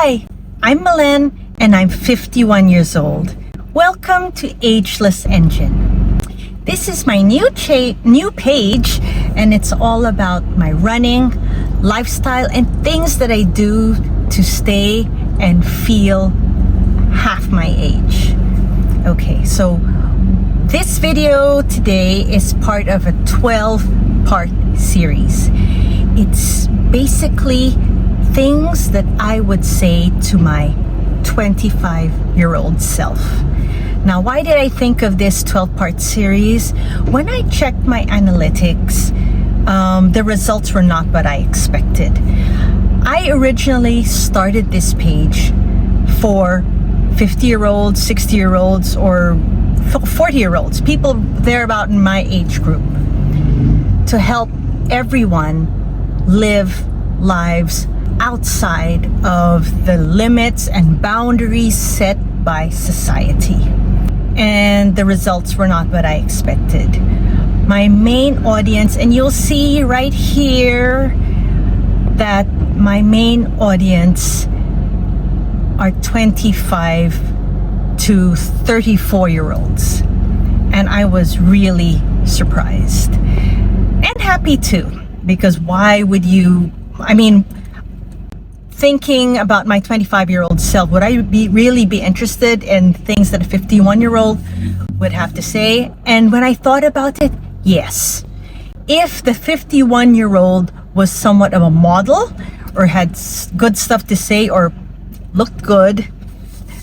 Hi, I'm Malen and I'm 51 years old. Welcome to Ageless Engine. This is my new page and it's all about my running, lifestyle, and things that I do to stay and feel half my age. Okay, so this video today is part of a 12-part series. It's basically things that I would say to my 25-year-old self. Now, why did I think of this 12-part series? When I checked my analytics, the results were not what I expected. I originally started this page for 50-year-olds, 60-year-olds, or 40-year-olds, people thereabout in my age group, to help everyone live lives outside of the limits and boundaries set by society. And the results were not what I expected. My main audience, and you'll see right here that my main audience are 25 to 34-year-olds. And I was really surprised and happy too, because why would you, thinking about my 25-year-old self, would I really be interested in things that a 51-year-old would have to say? And when I thought about it, yes. If the 51-year-old was somewhat of a model or had good stuff to say or looked good,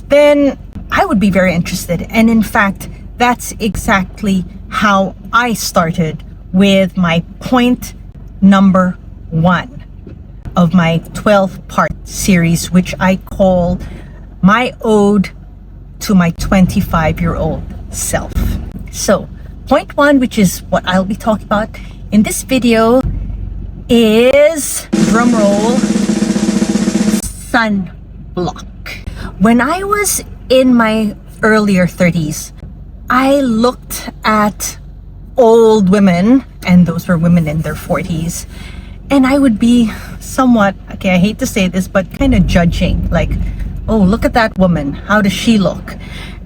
then I would be very interested. And in fact, that's exactly how I started with my point number 1 of my 12-part series, which I call My Ode to My 25-year-old Self. So, point 1, which is what I'll be talking about in this video, is, drumroll, sunblock. When I was in my earlier 30s, I looked at old women, and those were women in their 40s, and I would be somewhat, okay, I hate to say this, but kind of judging, like, oh, look at that woman, how does she look?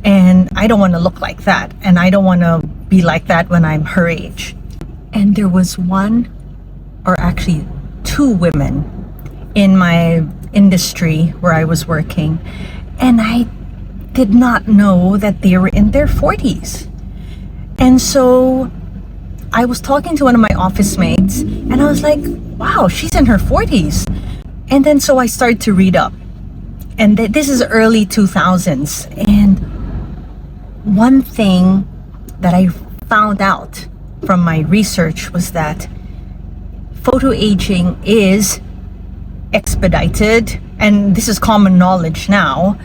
And I don't want to look like that, and I don't want to be like that when I'm her age. And there was one, or actually 2 women in my industry where I was working, and I did not know that they were in their 40s. And so I was talking to one of my office mates, and I was like, wow, she's in her 40s. And then so I started to read up. And this is early 2000s. And one thing that I found out from my research was that photo aging is expedited. And this is common knowledge now,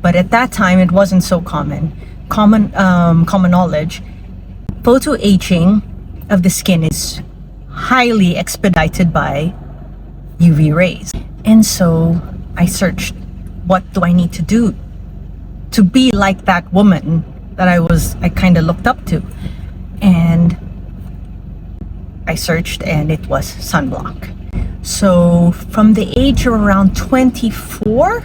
but at that time it wasn't so common knowledge. Photo aging of the skin is highly expedited by UV rays. And so I searched, what do I need to do to be like that woman that I kind of looked up to? And I searched, and it was sunblock. So from the age of around 24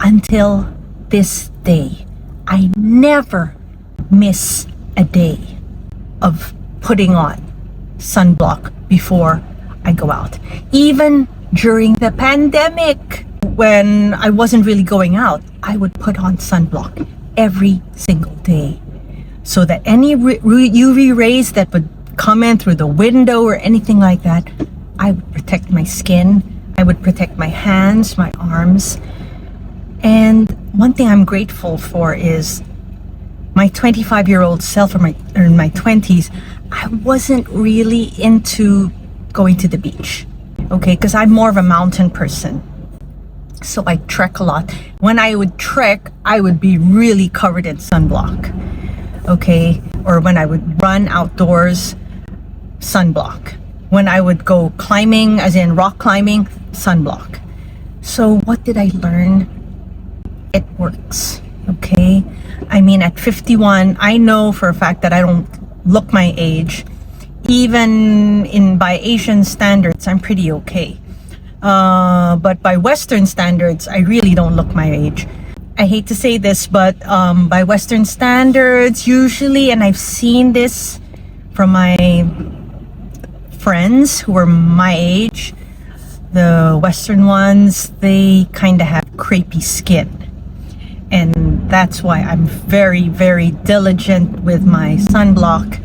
until this day, I never miss a day of putting on sunblock before I go out. Even during the pandemic, when I wasn't really going out, I would put on sunblock every single day, so that any UV rays that would come in through the window or anything like that, I would protect my skin, I would protect my hands, my arms. And one thing I'm grateful for is my 25-year-old self, or in my 20s, I wasn't really into going to the beach, okay? Because I'm more of a mountain person. So I trek a lot. When I would trek, I would be really covered in sunblock, okay? Or when I would run outdoors, sunblock. When I would go climbing, as in rock climbing, sunblock. So what did I learn? It works, okay? At 51, I know for a fact that I don't look my age. Even by Asian standards, I'm pretty okay. But by Western standards, I really don't look my age. I hate to say this, but by Western standards, usually, and I've seen this from my friends who are my age, the Western ones, they kind of have crepey skin. And that's why I'm very, very diligent with my sunblock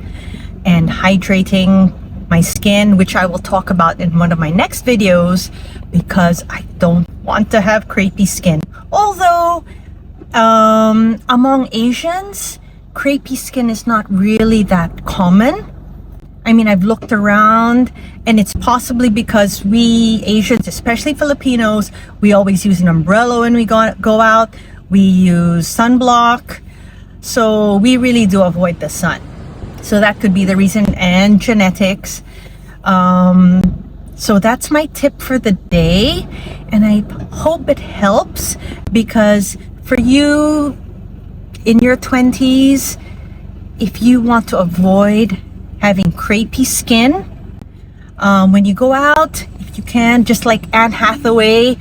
and hydrating my skin, which I will talk about in one of my next videos, because I don't want to have crepey skin. Although, among Asians, crepey skin is not really that common. I mean, I've looked around, and it's possibly because we Asians, especially Filipinos, we always use an umbrella when we go out. We use sunblock, so we really do avoid the sun. So that could be the reason, and genetics. So that's my tip for the day, and I hope it helps, because for you in your 20s, if you want to avoid having crepey skin, when you go out, if you can, just like Anne Hathaway,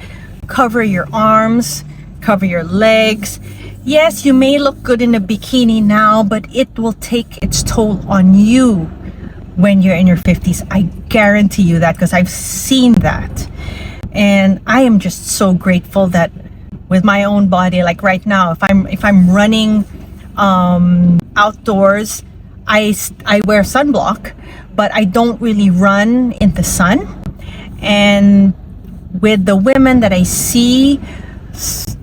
cover your arms, cover your legs. Yes, you may look good in a bikini now, but it will take its toll on you when you're in your 50s. I guarantee you that, because I've seen that. And I am just so grateful that with my own body, like right now, if I'm running outdoors, I wear sunblock, but I don't really run in the sun. And with the women that I see,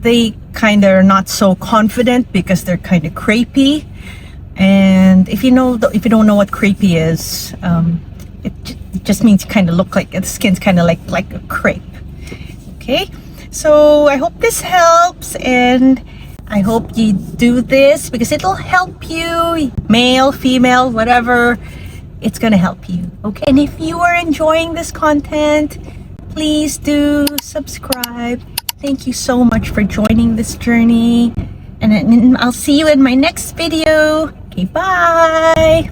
they kind of are not so confident because they're kind of crepey. And if you don't know what crepey is, it just means you kind of look like the skin's kind of like a crepe. Okay, so I hope this helps, and I hope you do this because it'll help you, male, female, whatever. It's gonna help you. Okay, and if you are enjoying this content, please do subscribe. Thank you so much for joining this journey, and I'll see you in my next video. Okay, bye.